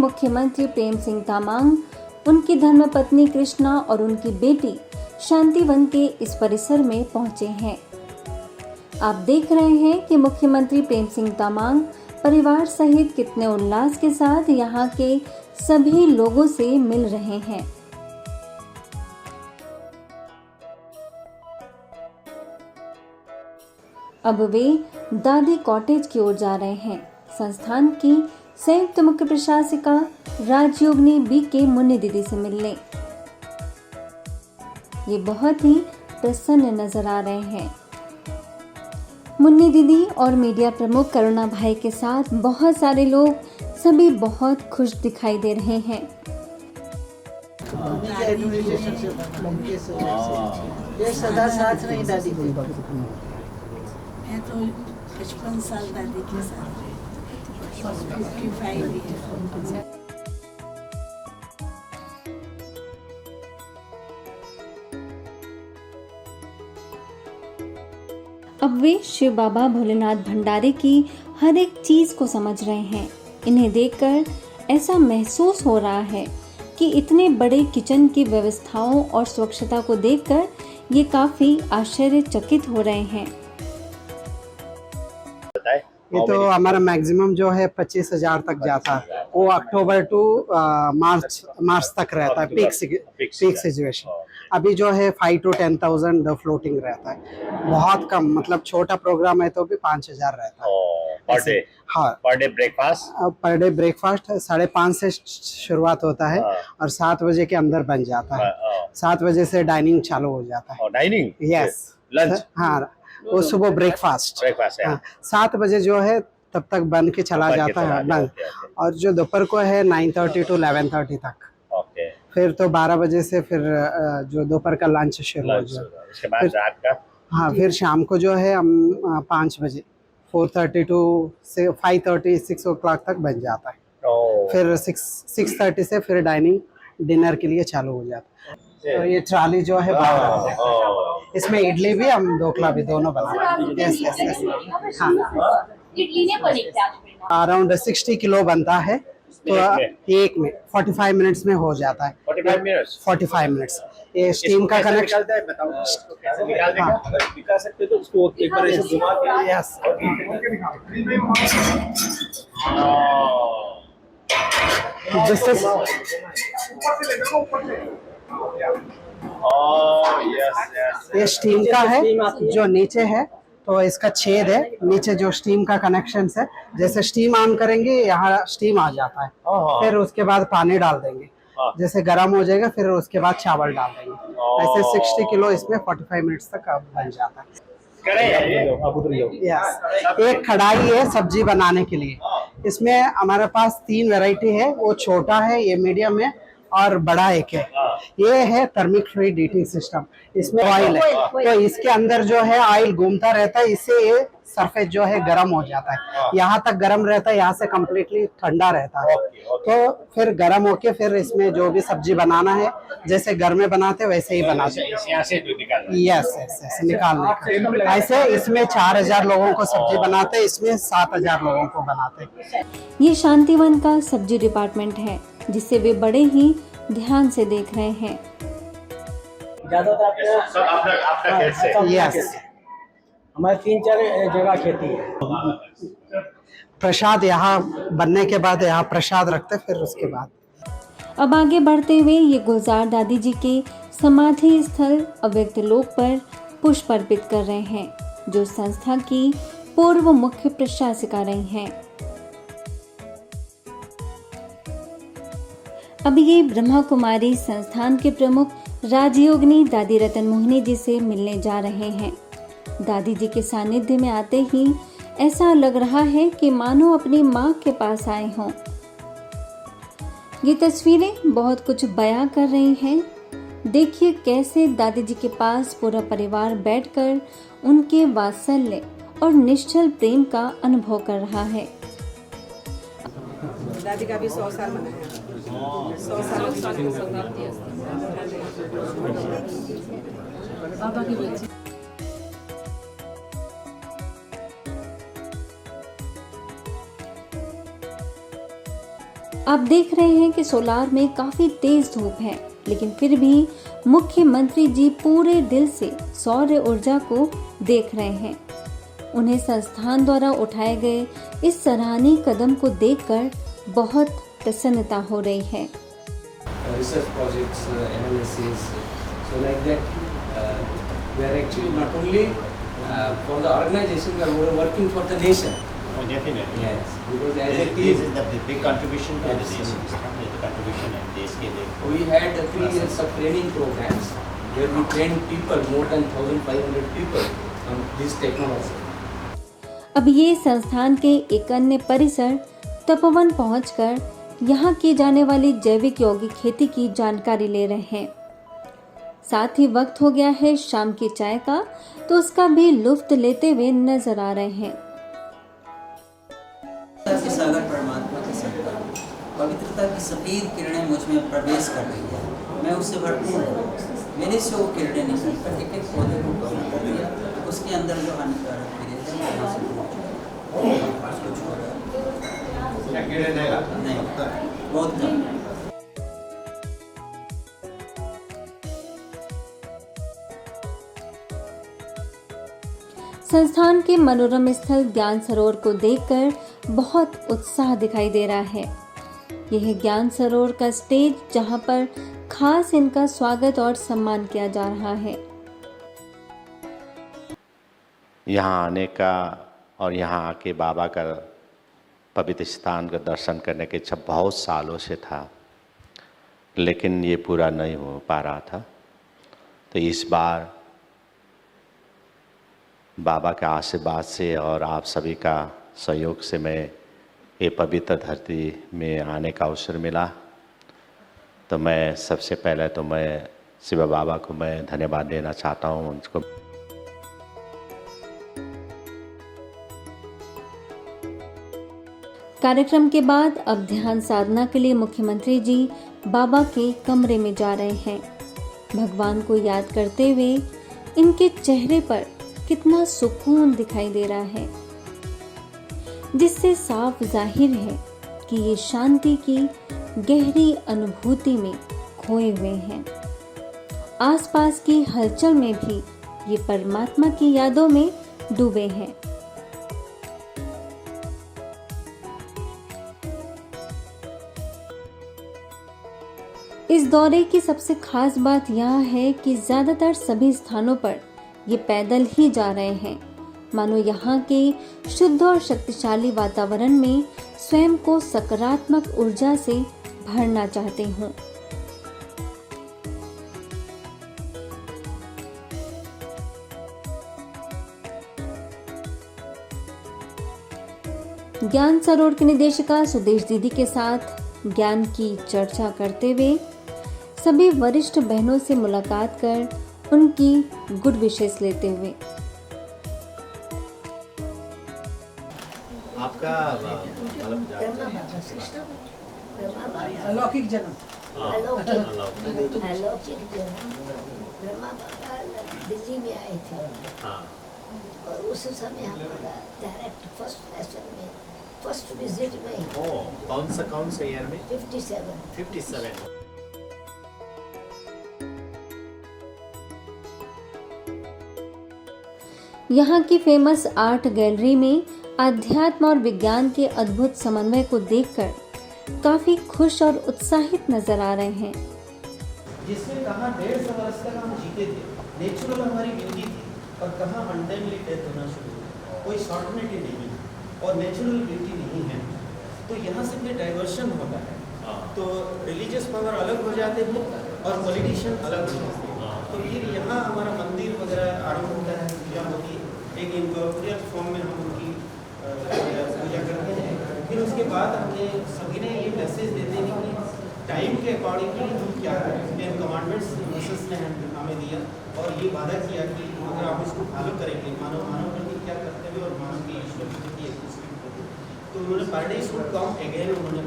मुख्यमंत्री प्रेम सिंह तामांग, उनकी धर्मपत्नी कृष्णा और उनकी बेटी शांतिवन के इस परिसर में पहुंचे हैं। आप देख रहे हैं कि मुख्यमंत्री प्रेम सिंह तामांग परिवार सहित कितने उल्लास के साथ यहाँ के सभी लोगों से मिल रहे हैं। अब वे दादी कॉटेज की ओर जा रहे हैं। संस्थान की संयुक्त मुख्य प्रशासिका राजयोगिनी बीके मुन्नी दीदी से मिलने। ये बहुत ही प्रसन्न नजर आ रहे हैं। मुन्नी दीदी और मीडिया प्रमुख करुणा भाई के साथ बहुत सारे लोग, सभी बहुत खुश दिखाई दे रहे हैं। ये सदा साथ रही दादी को। मैं तो 55 साल दादी के साथ रही, 55 ईयर। अब वे शिव बाबा भोलेनाथ भंडारी की हर एक चीज को समझ रहे हैं। इन्हें देखकर ऐसा महसूस हो रहा है कि इतने बड़े किचन की व्यवस्थाओं और स्वच्छता को देखकर ये काफी आश्चर्यचकित हो रहे हैं। ये तो हमारा मैक्सिमम जो है 25,000 तक जाता है। वो अक्टूबर टू मार्च तक रहता है पीक सिचुएशन। अभी जो है 5 to 10,000 फ्लोटिंग रहता है। बहुत कम, मतलब छोटा प्रोग्राम है तो भी 5,000 रहता है पर डे। हाँ, पर डे ब्रेकफास्ट 5:30 से शुरुआत होता है और 7 बजे के अंदर बन जाता है। 7 बजे से डाइनिंग चालू हो जाता है। डाइनिंग, यस, लंच, हाँ, वो सुबह ब्रेकफास्ट है। हाँ, 7 बजे जो है तब तक बन के चला जाता है लंच। और जो दोपहर को है 9:30 to 11:30 तक। फिर तो 12 बजे से फिर जो दोपहर का लंच शुरू हो जाता है। उसके बाद रात का, हाँ, फिर शाम को जो है हम 5 बजे 4:30 to 5:30 6 o'clock तक बन जाता है। फिर 6:30 से फिर डाइनिंग डिनर के लिए चालू हो जाता है। तो ये ट्राली जो है बाहर, इसमें इडली भी हम ढोकला भी दोनों बनाते हैं। यस, हाँ, अराउंड 60 किलो बनता है। तो एक में 45 मिनट्स में हो जाता है। 45 मिनट्स। ये स्टीम का कनेक्शन दिखा सकते तो उसको एक बार ऐसे घुमा के। यस, ये स्टीम का है। जो नीचे है तो इसका छेद है, नीचे जो स्टीम का कनेक्शन है। जैसे स्टीम ऑन करेंगे यहाँ स्टीम आ जाता है। फिर उसके बाद पानी डाल देंगे, जैसे गर्म हो जाएगा फिर उसके बाद चावल डाल देंगे। ऐसे 60 किलो इसमें 45 मिनट्स तक बन जाता है। यस, एक कढ़ाई है सब्जी बनाने के लिए। इसमें हमारे पास 3 वैरायटी है। वो छोटा है, ये मीडियम है और बड़ा एक है। ये है थर्मिक फ्री हीटिंग सिस्टम। इसमें ऑयल है तो इसके अंदर जो है ऑयल घूमता रहता है, इससे ये सरफेस जो है गर्म हो जाता है। यहाँ तक गर्म रहता है, यहाँ से कम्प्लीटली ठंडा रहता है। तो फिर गर्म होके फिर इसमें जो भी सब्जी बनाना है जैसे घर में बनाते वैसे ही बनाते हैं। यस, निकालने का। ऐसे इसमें 4,000 लोगों को सब्जी बनाते हैं, इसमें 7,000 लोगों को बनाते हैं। ये शांतिवन का सब्जी डिपार्टमेंट है जिसे वे बड़े ही ध्यान से देख रहे हैं। यस, हमारे 3-4 जगह खेती है। प्रसाद यहाँ बनने के बाद यहाँ प्रसाद रखते, फिर उसके बाद अब आगे बढ़ते हुए ये गुलजार दादी जी के समाधि स्थल अव्यक्त लोक पर पुष्प अर्पित कर रहे हैं, जो संस्था की पूर्व मुख्य प्रशासिका रही हैं। अब ये ब्रह्मा कुमारी संस्थान के प्रमुख राजयोगिनी दादी रतन मोहिनी जी से मिलने जा रहे हैं। दादी जी के सानिध्य में आते ही ऐसा लग रहा है कि मानो अपनी माँ के पास आए हों। ये तस्वीरें बहुत कुछ बयां कर रही हैं। देखिए कैसे दादी जी के पास पूरा परिवार बैठकर उनके वात्सल्य और निश्चल प्रेम का अनुभव कर रहा है। दादी का भी 100 साल मनाया। 100 साल बाबा की बच्ची। आप देख रहे हैं कि सोलार में काफी तेज धूप है, लेकिन फिर भी मुख्यमंत्री जी पूरे दिल से सौर ऊर्जा को देख रहे हैं। उन्हें संस्थान द्वारा उठाए गए इस सराहनीय कदम को देखकर बहुत प्रसन्नता हो रही है। Research projects, analysis, so like that, we are actually not only for the organization, we are working for the nation. Oh, definitely. Yes, because as a This team, is the big contribution to the nation. The contribution and देश के लिए। we had 3 years of training programs where we trained people, more than 1,500 people on this technology. अब ये संस्थान के एक अन्य परिसर तपोवन पहुंचकर यहाँ की जाने वाली जैविक यौगिक खेती की जानकारी ले रहे हैं। साथ ही वक्त हो गया है शाम की चाय का, तो उसका भी लुत्फ लेते हुए नजर आ रहे हैं। सागर परमात्मा की सत्ता, पवित्रता की सफेद किरणें मुझ में प्रवेश कर रही है। मैं उससे भरपूर हूँ। मेरे से वो किरणें निकल कर एक एक पौधे को कवर कर दिया। उसके अंदर जो हानिकारक कीड़े थे वहाँ से कुछ हो रहा नहीं, बहुत कम। संस्थान के मनोरम स्थल ज्ञान सरोवर को देखकर बहुत उत्साह दिखाई दे रहा है। यह ज्ञान सरोवर का स्टेज, जहां पर खास इनका स्वागत और सम्मान किया जा रहा है। यहाँ आने का और यहाँ आके बाबा का पवित्र स्थान का दर्शन करने की इच्छा बहुत सालों से था, लेकिन ये पूरा नहीं हो पा रहा था। तो इस बार बाबा के आशीर्वाद से और आप सभी का सहयोग से मैं ये पवित्र धरती में आने का अवसर मिला। तो मैं सबसे पहले तो मैं शिव बाबा को मैं धन्यवाद देना चाहता हूँ उनको। कार्यक्रम के बाद अब ध्यान साधना के लिए मुख्यमंत्री जी बाबा के कमरे में जा रहे हैं। भगवान को याद करते हुए इनके चेहरे पर कितना सुकून दिखाई दे रहा है, जिससे साफ जाहिर है कि ये शांति की गहरी अनुभूति में खोए हुए हैं। आसपास की हलचल में भी ये परमात्मा की यादों में डूबे हैं। इस दौरे की सबसे खास बात यह है कि ज्यादातर सभी स्थानों पर ये पैदल ही जा रहे हैं, मानो यहाँ के शुद्ध और शक्तिशाली वातावरण में स्वयं को सकारात्मक ऊर्जा से भरना चाहते हों। ज्ञान सरोवर की निदेशिका सुदेश दीदी के साथ ज्ञान की चर्चा करते हुए सभी वरिष्ठ बहनों से मुलाकात कर उनकी गुड विशेस लेते हुए आपका अलौकिक जन्म ब्रह्मा बाबा दिल्ली में आए थे और उस समय हमारा डायरेक्ट फर्स्ट लेसन में फर्स्ट विजिट में कौन सा ईयर में 57 यहाँ की फेमस आर्ट गैलरी में आध्यात्म और विज्ञान के अद्भुत समन्वय को देखकर काफी खुश और उत्साहित नजर आ रहे हैं। जिसमें कहाँ 150 वर्ष तक हम जीते थे, नेचुरल हमारी ब्यूटी थी, और कहाँ अनटाइमली डेथ होना शुरू हुआ। कोई शॉर्टनिटी नहीं और नेचुरल ब्यूटी नहीं है, तो यहाँ से कोई डाइवर्शन होता है। तो रिलीजियस पावर अलग हो जाते हैं और पॉलिटिशियन अलग हो जाते हैं। तो फिर यहाँ हमारा मंदिर वगैरह आरम्भ होता है, पूजा होती है, एक इनकॉर्पोरियल फॉर्म में हम उनकी पूजा करते हैं। फिर उसके बाद हमें सभी ने ये मैसेज देते हैं कि टाइम के अकॉर्डिंगली हम क्या करें। कमांडमेंट्स जीसस ने हमें दिया और ये वादा किया कि अगर आप इसको फॉलो करेंगे, मानव प्रति क्या कर्तव्य और मानव के ईश्वर के प्रति एक दूसरे के प्रति, तो उन्होंने पैराडाइज वुड कम अगेन उन्होंने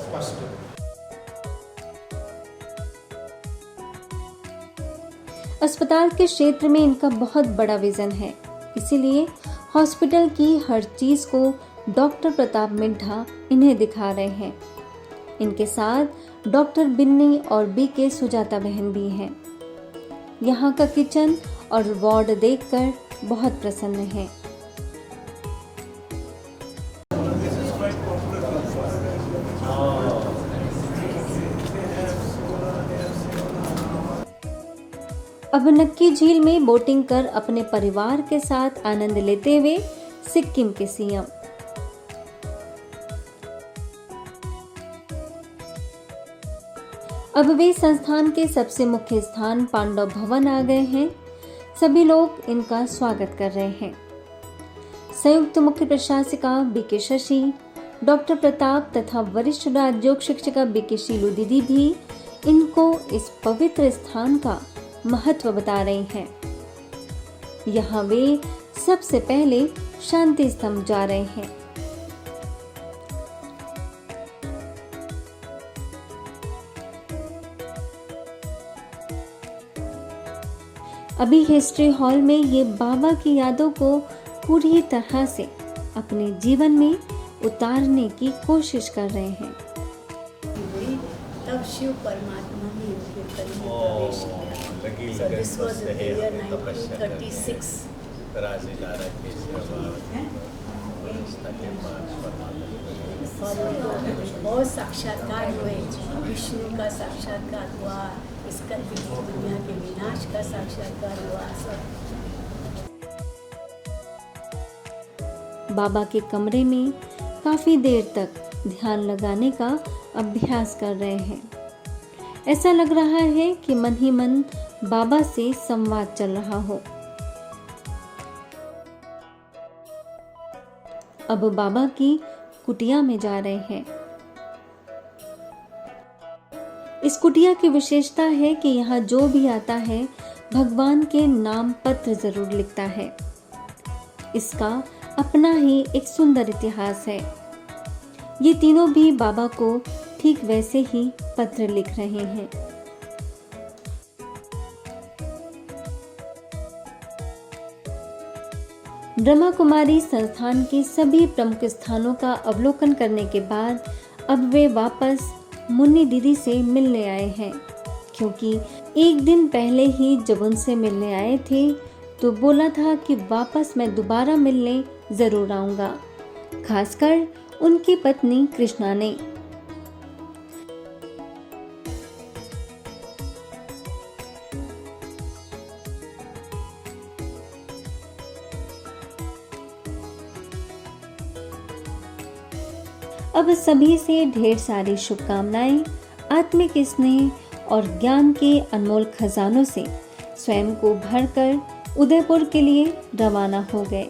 स्पष्ट। अस्पताल के क्षेत्र में इनका बहुत बड़ा विजन है, इसीलिए हॉस्पिटल की हर चीज को डॉक्टर प्रताप मिड्ढा इन्हें दिखा रहे हैं। इनके साथ डॉक्टर बिन्नी और बीके सुजाता बहन भी हैं। यहाँ का किचन और वार्ड देखकर बहुत प्रसन्न हैं। अब नक्की झील में बोटिंग कर अपने परिवार के साथ आनंद लेते हुए सिक्किम के सीएम। अब वे संस्थान के सबसे मुख्य स्थान पांडव भवन आ गए हैं। सभी लोग इनका स्वागत कर रहे हैं। संयुक्त मुख्य प्रशासिका बीके शशि, डॉक्टर प्रताप तथा वरिष्ठ राजयोग शिक्षिका बीके शीलू दीदी भी इनको इस पवित्र स्थान का महत्व बता रही हैं। यहाँ वे सबसे पहले शांति स्तंभ जा रहे हैं। अभी हिस्ट्री हॉल में ये बाबा की यादों को पूरी तरह से अपने जीवन में उतारने की कोशिश कर रहे हैं। तब शिव परमात्मा ने उनके करीब प्रवेश किया। So this was in the year 1936. और बहुत साक्षात्कार हुए। विष्णु का साक्षात्कार हुआ, इसका दुनिया के विनाश का साक्षात्कार हुआ। बाबा के कमरे में काफी देर तक ध्यान लगाने का अभ्यास कर रहे हैं। ऐसा लग रहा है कि मन ही मन बाबा से संवाद चल रहा हो। अब बाबा की कुटिया में जा रहे हैं। इस कुटिया की विशेषता है कि यहाँ जो भी आता है भगवान के नाम पत्र जरूर लिखता है। इसका अपना ही एक सुंदर इतिहास है। ये तीनों भी बाबा को ठीक वैसे ही पत्र लिख रहे हैं। ब्रह्मा कुमारी संस्थान के सभी प्रमुख स्थानों का अवलोकन करने के बाद अब वे वापस मुन्नी दीदी से मिलने आए हैं, क्योंकि एक दिन पहले ही जब उनसे मिलने आए थे तो बोला था कि वापस मैं दोबारा मिलने जरूर आऊंगा, खासकर उनकी पत्नी कृष्णा ने। अब सभी से ढेर सारी शुभकामनाएं, आत्मिक स्नेह और ज्ञान के अनमोल खजानों से स्वयं को भरकर उदयपुर के लिए रवाना हो गए।